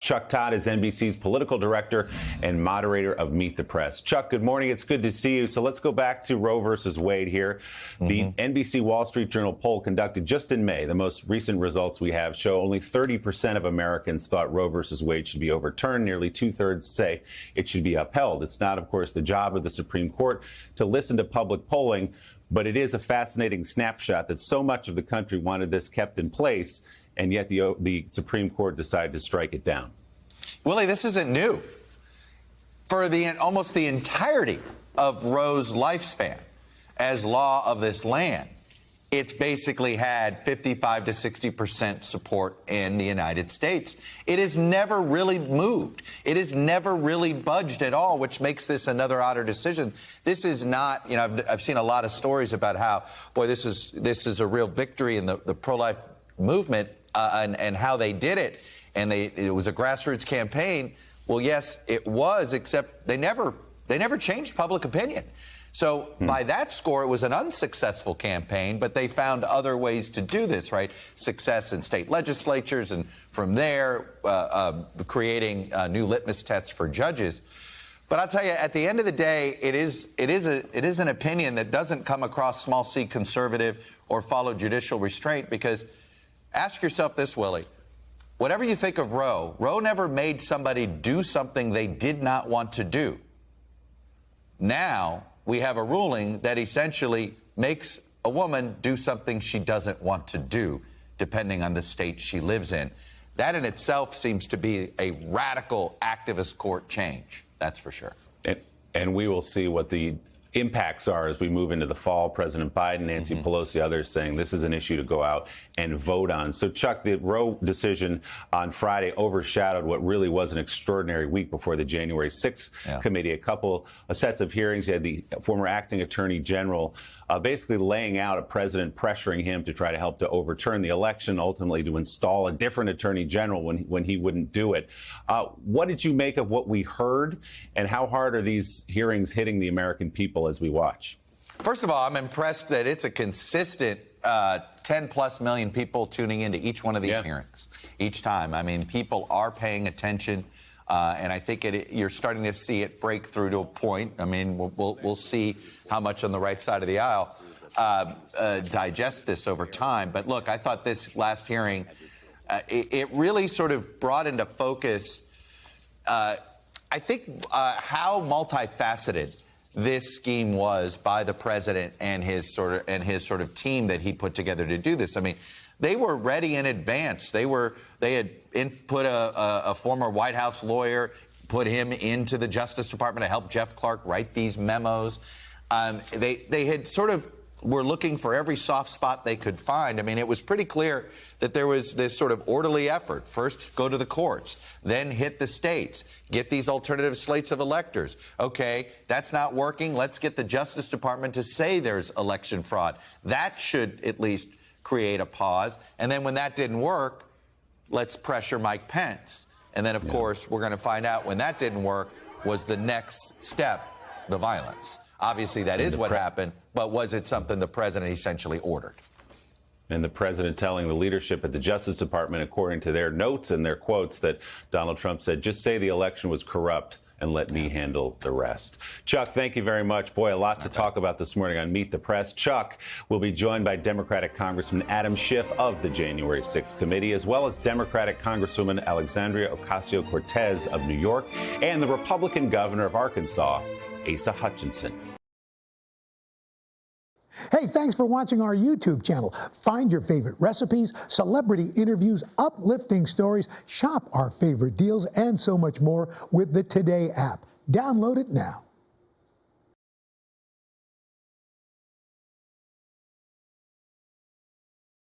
Chuck Todd is NBC's political director and moderator of Meet the Press. Chuck, good morning. It's good to see you. So let's go back to Roe versus Wade here. The NBC Wall Street Journal poll conducted just in May, the most recent results we have show only 30% of Americans thought Roe versus Wade should be overturned. Nearly two-thirds say it should be upheld. It's not, of course, the job of the Supreme Court to listen to public polling, but it is a fascinating snapshot that so much of the country wanted this kept in place, and yet the Supreme Court decided to strike it down. Willie, this isn't new. For almost the entirety of Roe's lifespan as law of this land, it's basically had 55 to 60% support in the United States. It has never really moved. It has never really budged at all, which makes this another odder decision. This is not, I've seen a lot of stories about how, boy, this is a real victory in the pro-life movement and how they did it. And it was a grassroots campaign. Well, yes, it was, except they never changed public opinion. So by that score, it was an unsuccessful campaign, but they found other ways to do this, right? Success in state legislatures, and from there, creating new litmus tests for judges. But I'll tell you, at the end of the day, it is an opinion that doesn't come across small c conservative or follow judicial restraint, because ask yourself this, Willie. Whatever you think of Roe, Roe never made somebody do something they did not want to do. Now we have a ruling that essentially makes a woman do something she doesn't want to do, depending on the state she lives in. That in itself seems to be a radical activist court change. That's for sure. And we will see what the impacts are as we move into the fall. President Biden, Nancy Pelosi, others saying this is an issue to go out and vote on. So, Chuck, the Roe decision on Friday overshadowed what really was an extraordinary week before the January 6th committee. A sets of hearings. You had the former acting attorney general basically laying out a president pressuring him to try to help to overturn the election, ultimately to install a different attorney general when he wouldn't do it. What did you make of what we heard, and how hard are these hearings hitting the American people as we watch? First of all, I'm impressed that it's a consistent 10+ million people tuning into each one of these hearings each time. I mean, people are paying attention, and I think you're starting to see it break through to a point. I mean, we'll see how much on the right side of the aisle digest this over time. But look, I thought this last hearing, it really sort of brought into focus, I think, how multifaceted this scheme was by the president and his sort of team that he put together to do this. I mean, they were ready in advance. They had put a former White House lawyer, put him into the Justice Department to help Jeff Clark write these memos. They had sort of were looking for every soft spot they could find. I mean, it was pretty clear that there was this sort of orderly effort. First, go to the courts, then hit the states, get these alternative slates of electors. Okay, that's not working. Let's get the Justice Department to say there's election fraud. That should at least create a pause. And then when that didn't work, let's pressure Mike Pence. And then, of course, we're going to find out when that didn't work was the next step, the violence. Obviously, that is what happened, but was it something the president essentially ordered? And the president telling the leadership at the Justice Department, according to their notes and their quotes, that Donald Trump said, just say the election was corrupt and let me handle the rest. Chuck, thank you very much. Boy, a lot to talk about this morning on Meet the Press. Chuck will be joined by Democratic Congressman Adam Schiff of the January 6th committee, as well as Democratic Congresswoman Alexandria Ocasio-Cortez of New York and the Republican governor of Arkansas, Asa Hutchinson. Hey, thanks for watching our YouTube channel. Find your favorite recipes, celebrity interviews, uplifting stories, shop our favorite deals, and so much more with the Today app. Download it now.